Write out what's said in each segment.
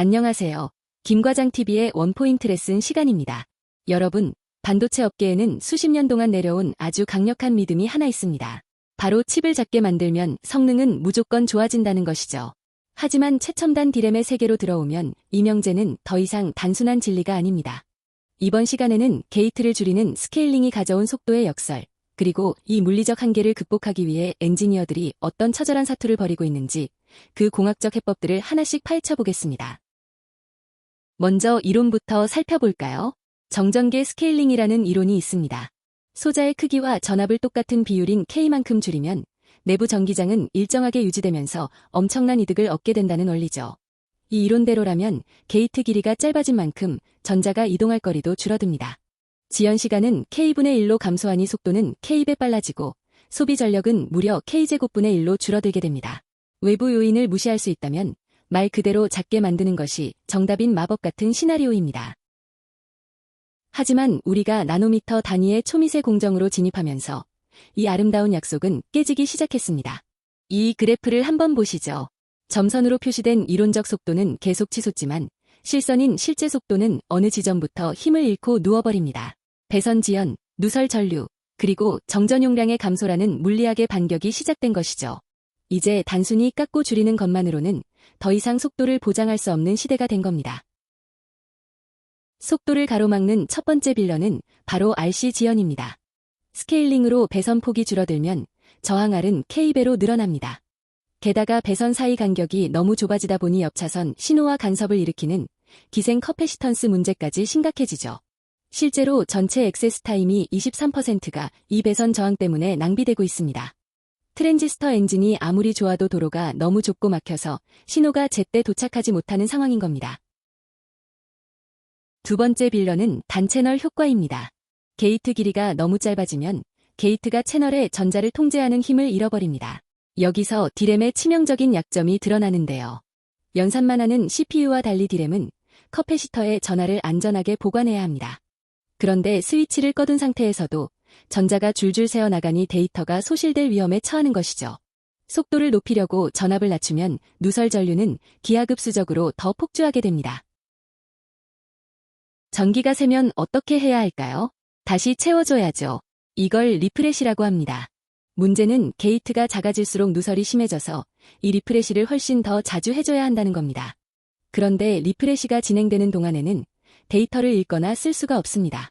안녕하세요. 김과장TV의 원포인트 레슨 시간입니다. 여러분, 반도체 업계에는 수십 년 동안 내려온 아주 강력한 믿음이 하나 있습니다. 바로 칩을 작게 만들면 성능은 무조건 좋아진다는 것이죠. 하지만 최첨단 디램의 세계로 들어오면 이 명제는 더 이상 단순한 진리가 아닙니다. 이번 시간에는 게이트를 줄이는 스케일링이 가져온 속도의 역설, 그리고 이 물리적 한계를 극복하기 위해 엔지니어들이 어떤 처절한 사투를 벌이고 있는지 그 공학적 해법들을 하나씩 파헤쳐 보겠습니다. 먼저 이론부터 살펴볼까요? 정전계 스케일링이라는 이론이 있습니다. 소자의 크기와 전압을 똑같은 비율인 K만큼 줄이면 내부 전기장은 일정하게 유지되면서 엄청난 이득을 얻게 된다는 원리죠. 이 이론대로라면 게이트 길이가 짧아진 만큼 전자가 이동할 거리도 줄어듭니다. 지연 시간은 K분의 1로 감소하니 속도는 K배 빨라지고 소비 전력은 무려 K제곱분의 1로 줄어들게 됩니다. 외부 요인을 무시할 수 있다면 말 그대로 작게 만드는 것이 정답인 마법 같은 시나리오입니다. 하지만 우리가 나노미터 단위의 초미세 공정으로 진입하면서 이 아름다운 약속은 깨지기 시작했습니다. 이 그래프를 한번 보시죠. 점선으로 표시된 이론적 속도는 계속 치솟지만 실선인 실제 속도는 어느 지점부터 힘을 잃고 누워버립니다. 배선 지연, 누설 전류, 그리고 정전 용량의 감소라는 물리학의 반격이 시작된 것이죠. 이제 단순히 깎고 줄이는 것만으로는 더 이상 속도를 보장할 수 없는 시대가 된 겁니다. 속도를 가로막는 첫 번째 빌런은 바로 RC 지연입니다. 스케일링으로 배선 폭이 줄어들면 저항R은 K배로 늘어납니다. 게다가 배선 사이 간격이 너무 좁아지다 보니 옆차선 신호와 간섭을 일으키는 기생 커패시턴스 문제까지 심각해지죠. 실제로 전체 액세스 타임이 23%가 이 배선 저항 때문에 낭비되고 있습니다. 트랜지스터 엔진이 아무리 좋아도 도로가 너무 좁고 막혀서 신호가 제때 도착하지 못하는 상황인 겁니다. 두 번째 빌런은 단채널 효과입니다. 게이트 길이가 너무 짧아지면 게이트가 채널의 전자를 통제하는 힘을 잃어버립니다. 여기서 디램의 치명적인 약점이 드러나는데요. 연산만 하는 CPU와 달리 디램은 커패시터의 전하를 안전하게 보관해야 합니다. 그런데 스위치를 꺼둔 상태에서도 전자가 줄줄 새어나가니 데이터가 소실될 위험에 처하는 것이죠. 속도를 높이려고 전압을 낮추면 누설 전류는 기하급수적으로 더 폭주하게 됩니다. 전기가 새면 어떻게 해야 할까요? 다시 채워줘야죠. 이걸 리프레시라고 합니다. 문제는 게이트가 작아질수록 누설이 심해져서 이 리프레시를 훨씬 더 자주 해줘야 한다는 겁니다. 그런데 리프레시가 진행되는 동안에는 데이터를 읽거나 쓸 수가 없습니다.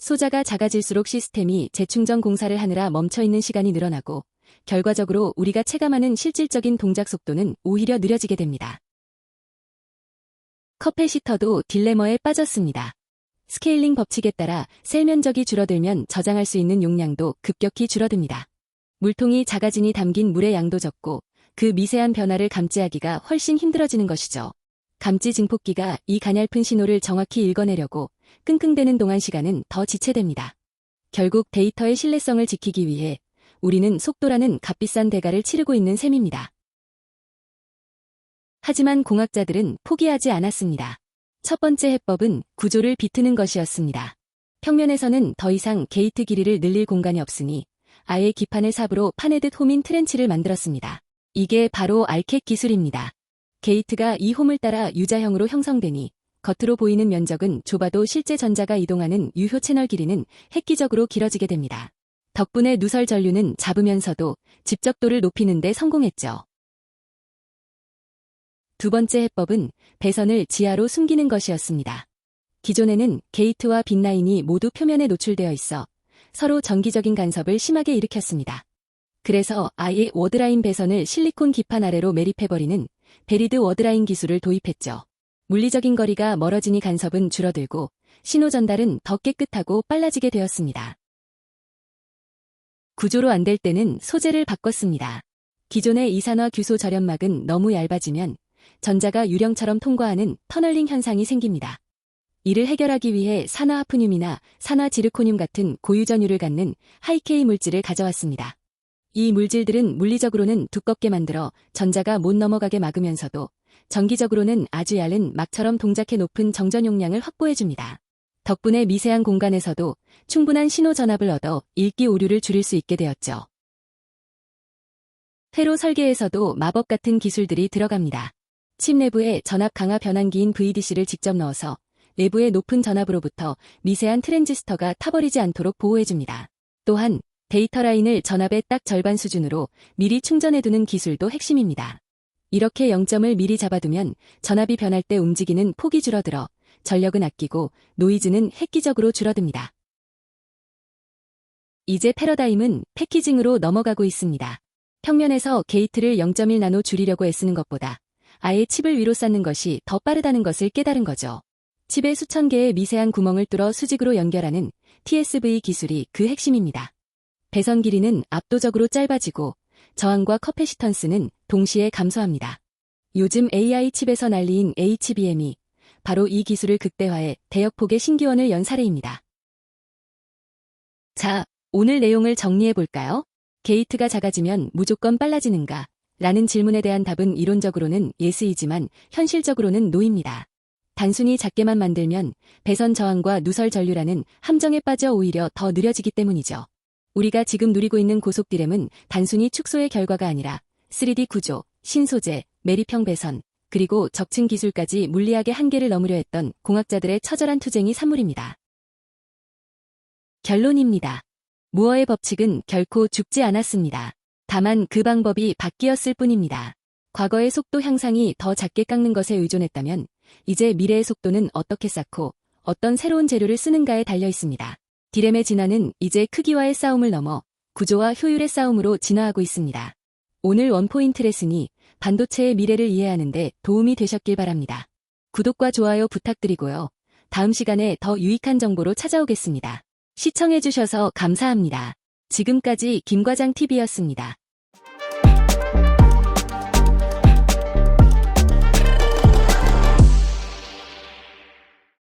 소자가 작아질수록 시스템이 재충전 공사를 하느라 멈춰있는 시간이 늘어나고 결과적으로 우리가 체감하는 실질적인 동작 속도는 오히려 느려지게 됩니다. 커패시터도 딜레머에 빠졌습니다. 스케일링 법칙에 따라 셀 면적이 줄어들면 저장할 수 있는 용량도 급격히 줄어듭니다. 물통이 작아지니 담긴 물의 양도 적고 그 미세한 변화를 감지하기가 훨씬 힘들어지는 것이죠. 감지 증폭기가 이 가냘픈 신호를 정확히 읽어내려고 끙끙대는 동안 시간은 더 지체됩니다. 결국 데이터의 신뢰성을 지키기 위해 우리는 속도라는 값비싼 대가를 치르고 있는 셈입니다. 하지만 공학자들은 포기하지 않았습니다. 첫 번째 해법은 구조를 비트는 것이었습니다. 평면에서는 더 이상 게이트 길이를 늘릴 공간이 없으니 아예 기판을 삽으로 파내듯 홈인 트렌치를 만들었습니다. 이게 바로 알캣 기술입니다. 게이트가 이 홈을 따라 U자형으로 형성되니 겉으로 보이는 면적은 좁아도 실제 전자가 이동하는 유효 채널 길이는 획기적으로 길어지게 됩니다. 덕분에 누설 전류는 잡으면서도 집적도를 높이는 데 성공했죠. 두 번째 해법은 배선을 지하로 숨기는 것이었습니다. 기존에는 게이트와 빈라인이 모두 표면에 노출되어 있어 서로 정기적인 간섭을 심하게 일으켰습니다. 그래서 아예 워드라인 배선을 실리콘 기판 아래로 매립해버리는 베리드 워드라인 기술을 도입했죠. 물리적인 거리가 멀어지니 간섭은 줄어들고 신호 전달은 더 깨끗하고 빨라지게 되었습니다. 구조로 안 될 때는 소재를 바꿨습니다. 기존의 이산화 규소 절연막은 너무 얇아지면 전자가 유령처럼 통과하는 터널링 현상이 생깁니다. 이를 해결하기 위해 산화하프늄이나 산화지르코늄 같은 고유전율을 갖는 하이K 물질을 가져왔습니다. 이 물질들은 물리적으로는 두껍게 만들어 전자가 못 넘어가게 막으면서도 정기적으로는 아주 얇은 막처럼 동작해 높은 정전 용량을 확보해줍니다. 덕분에 미세한 공간에서도 충분한 신호 전압을 얻어 읽기 오류를 줄일 수 있게 되었죠. 회로 설계에서도 마법 같은 기술들이 들어갑니다. 칩 내부에 전압 강화 변환기인 VDC를 직접 넣어서 내부의 높은 전압으로부터 미세한 트랜지스터가 타버리지 않도록 보호해줍니다. 또한 데이터 라인을 전압의 딱 절반 수준으로 미리 충전해두는 기술도 핵심입니다. 이렇게 0점을 미리 잡아두면 전압이 변할 때 움직이는 폭이 줄어들어 전력은 아끼고 노이즈는 획기적으로 줄어듭니다. 이제 패러다임은 패키징으로 넘어가고 있습니다. 평면에서 게이트를 0.1 나노 줄이려고 애쓰는 것보다 아예 칩을 위로 쌓는 것이 더 빠르다는 것을 깨달은 거죠. 칩에 수천 개의 미세한 구멍을 뚫어 수직으로 연결하는 TSV 기술이 그 핵심입니다. 배선 길이는 압도적으로 짧아지고 저항과 커패시턴스는 동시에 감소합니다. 요즘 AI 칩에서 난리인 HBM이 바로 이 기술을 극대화해 대역폭의 신기원을 연 사례입니다. 자, 오늘 내용을 정리해볼까요? 게이트가 작아지면 무조건 빨라지는가? 라는 질문에 대한 답은 이론적으로는 예스이지만 현실적으로는 노입니다. 단순히 작게만 만들면 배선 저항과 누설 전류라는 함정에 빠져 오히려 더 느려지기 때문이죠. 우리가 지금 누리고 있는 고속 디램은 단순히 축소의 결과가 아니라 3D 구조, 신소재, 매립형 배선, 그리고 적층 기술까지 물리학의 한계를 넘으려 했던 공학자들의 처절한 투쟁이 산물입니다. 결론입니다. 무어의 법칙은 결코 죽지 않았습니다. 다만 그 방법이 바뀌었을 뿐입니다. 과거의 속도 향상이 더 작게 깎는 것에 의존했다면 이제 미래의 속도는 어떻게 쌓고 어떤 새로운 재료를 쓰는가에 달려 있습니다. 디램의 진화는 이제 크기와의 싸움을 넘어 구조와 효율의 싸움으로 진화하고 있습니다. 오늘 원포인트 레슨이 반도체의 미래를 이해하는 데 도움이 되셨길 바랍니다. 구독과 좋아요 부탁드리고요. 다음 시간에 더 유익한 정보로 찾아오겠습니다. 시청해주셔서 감사합니다. 지금까지 김과장TV였습니다.